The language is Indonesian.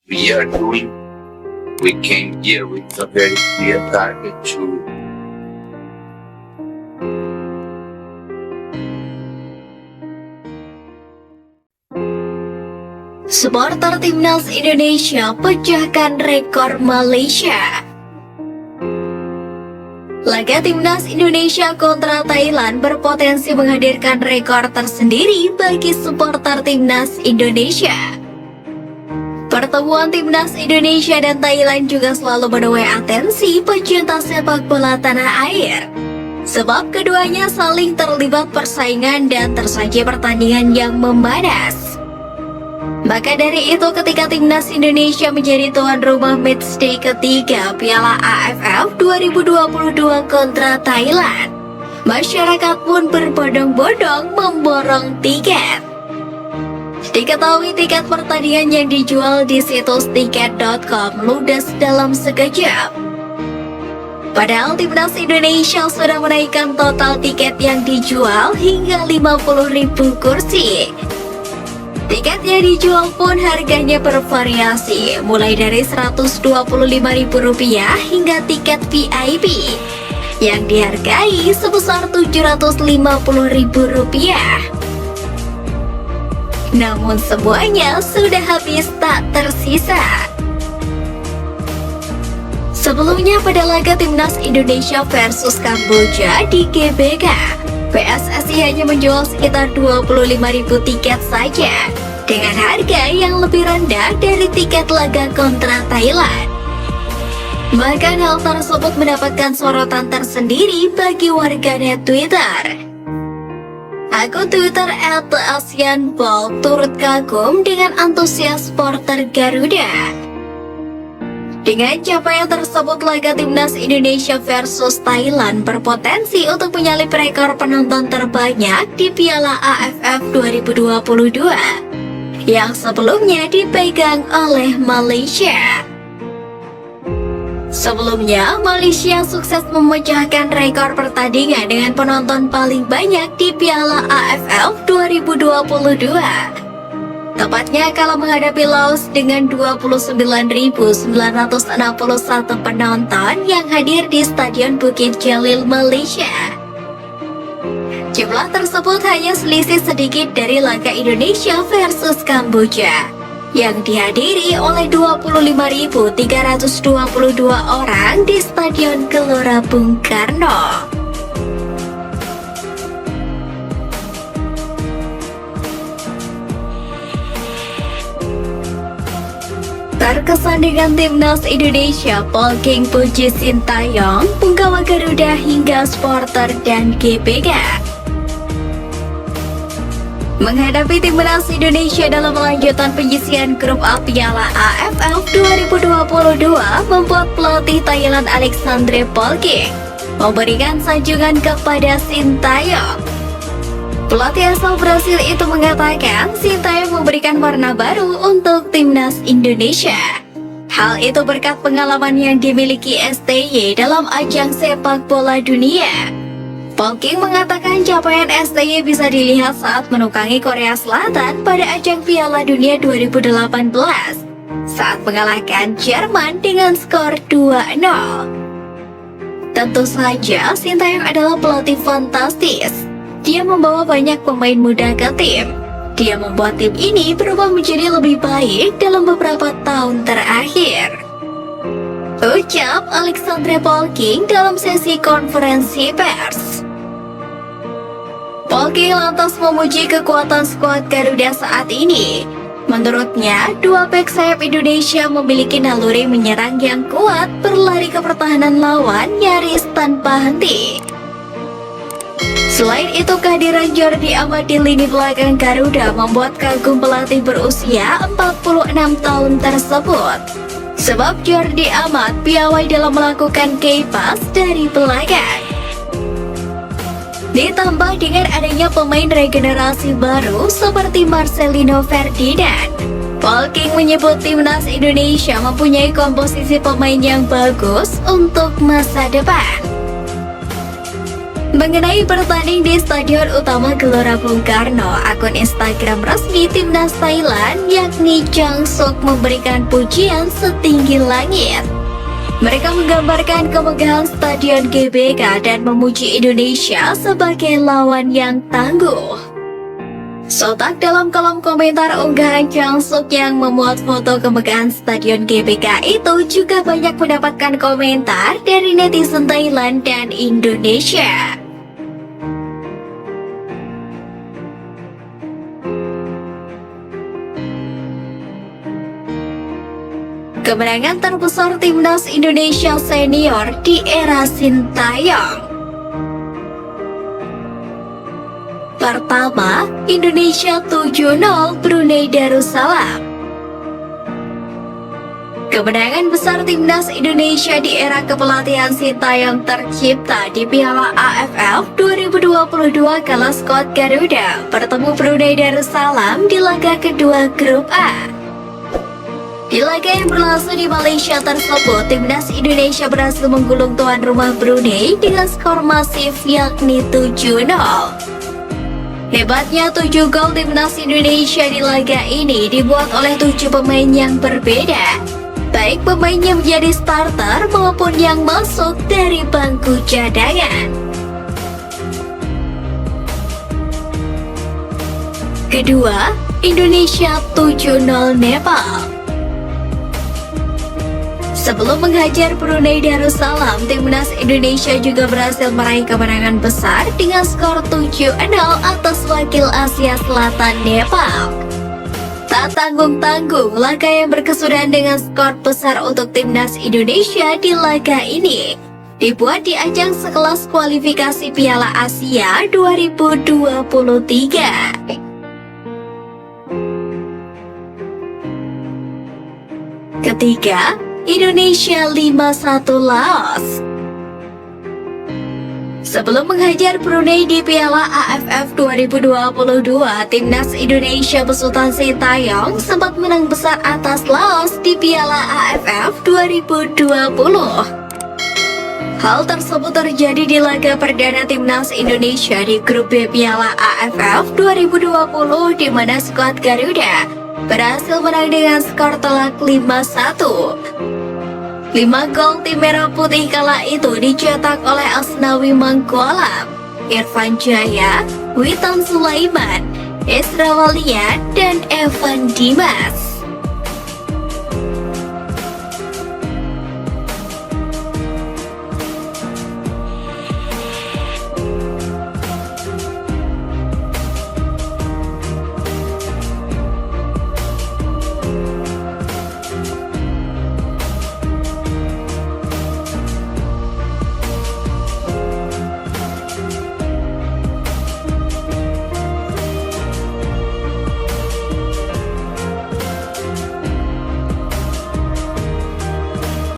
we are doing. We came here with a very clear target to Supporter Timnas Indonesia pecahkan rekor Malaysia. Laga Timnas Indonesia kontra Thailand berpotensi menghadirkan rekor tersendiri bagi supporter Timnas Indonesia. Pertemuan Timnas Indonesia dan Thailand juga selalu menuai atensi pecinta sepak bola tanah air. Sebab keduanya saling terlibat persaingan dan tersaji pertandingan yang memanas. Maka dari itu ketika Timnas Indonesia menjadi tuan rumah matchday ketiga Piala AFF 2022 kontra Thailand, masyarakat pun berbondong-bondong memborong tiket. Diketahui tiket pertandingan yang dijual di situs tiket.com ludes dalam sekejap. Padahal Timnas Indonesia sudah menaikkan total tiket yang dijual hingga 50.000 kursi. Tiket yang dijual pun harganya bervariasi, mulai dari Rp125.000 hingga tiket VIP yang dihargai sebesar Rp750.000. Namun semuanya sudah habis tak tersisa. Sebelumnya pada laga Timnas Indonesia versus Kamboja di GBK, PSSI hanya menjual sekitar 25.000 tiket saja, dengan harga yang lebih rendah dari tiket laga kontra Thailand. Bahkan hal tersebut mendapatkan sorotan tersendiri bagi warganet Twitter. Akun Twitter @ASEANBALL turut kagum dengan antusias supporter Garuda. Dengan capaian tersebut, laga Timnas Indonesia versus Thailand berpotensi untuk menyalip rekor penonton terbanyak di Piala AFF 2022 yang sebelumnya dipegang oleh Malaysia. Sebelumnya, Malaysia sukses memecahkan rekor pertandingan dengan penonton paling banyak di Piala AFF 2022. Tepatnya kalau menghadapi Laos dengan 29.961 penonton yang hadir di Stadion Bukit Jalil, Malaysia. Jumlah tersebut hanya selisih sedikit dari laga Indonesia versus Kamboja yang dihadiri oleh 25.322 orang di Stadion Gelora Bung Karno. Terkesan dengan Timnas Indonesia, Paul King puji Sintayong, penggawa Garuda hingga supporter dan GBK. Menghadapi Timnas Indonesia dalam lanjutan penyisihan grup A Piala AFF 2022 membuat pelatih Thailand Alexandre Paul King memberikan sanjungan kepada Sintayong. Pelatih asal Brasil itu mengatakan Sintayong memberikan warna baru untuk Timnas Indonesia. Hal itu berkat pengalaman yang dimiliki STY dalam ajang sepak bola dunia. Paul King mengatakan capaian STY bisa dilihat saat menukangi Korea Selatan pada ajang Piala Dunia 2018 saat mengalahkan Jerman dengan skor 2-0. Tentu saja Sintayong adalah pelatih fantastis. Dia membawa banyak pemain muda ke tim. Dia membuat tim ini berubah menjadi lebih baik dalam beberapa tahun terakhir. Ucap Alexandre Paul King dalam sesi konferensi pers. Paul King lantas memuji kekuatan skuad Garuda saat ini. Menurutnya, dua bek sayap Indonesia memiliki naluri menyerang yang kuat, berlari ke pertahanan lawan nyaris tanpa henti. Selain itu, kehadiran Jordi Amat di lini belakang Garuda membuat kagum pelatih berusia 46 tahun tersebut. Sebab Jordi Amat piawai dalam melakukan key pass dari belakang. Ditambah dengan adanya pemain regenerasi baru seperti Marcelino Ferdinand, Paul King menyebut Timnas Indonesia mempunyai komposisi pemain yang bagus untuk masa depan. Mengenai bertanding di Stadion Utama Gelora Bung Karno, akun Instagram resmi Timnas Thailand yakni Chang Sok memberikan pujian setinggi langit. Mereka menggambarkan kemegahan Stadion GBK dan memuji Indonesia sebagai lawan yang tangguh. Sontak dalam kolom komentar unggahan Chang Sok yang memuat foto kemegahan Stadion GBK itu juga banyak mendapatkan komentar dari netizen Thailand dan Indonesia. Kemenangan terbesar Timnas Indonesia Senior di era Sintayong. Pertama, Indonesia 7-0 Brunei Darussalam. Kemenangan besar Timnas Indonesia di era kepelatihan Sintayong tercipta di Piala AFF 2022 kala skuad Garuda bertemu Brunei Darussalam di laga kedua Grup A. Di laga yang berlangsung di Malaysia tersebut, Timnas Indonesia berhasil menggulung tuan rumah Brunei dengan skor masif yakni 7-0. Hebatnya 7 gol Timnas Indonesia di laga ini dibuat oleh 7 pemain yang berbeda, baik pemain yang menjadi starter maupun yang masuk dari bangku cadangan. Kedua, Indonesia 7-0 Nepal. Sebelum menghajar Brunei Darussalam, Timnas Indonesia juga berhasil meraih kemenangan besar dengan skor 7-0 atas wakil Asia Selatan Nepal. Tak tanggung-tanggung, laga yang berkesudahan dengan skor besar untuk Timnas Indonesia di laga ini dibuat di ajang sekelas kualifikasi Piala Asia 2023. Ketiga, Indonesia 5-1 Laos. Sebelum menghajar Brunei di Piala AFF 2022, Timnas Indonesia besutan Sintayong sempat menang besar atas Laos di Piala AFF 2020. Hal tersebut terjadi di laga perdana Timnas Indonesia di Grup B Piala AFF 2020 di mana skuad Garuda berhasil menang dengan skor telak 5-1. 5 gol tim merah putih kala itu dicetak oleh Asnawi Mangkualam, Irfan Jaya, Witan Sulaiman, Esra Walian, dan Evan Dimas.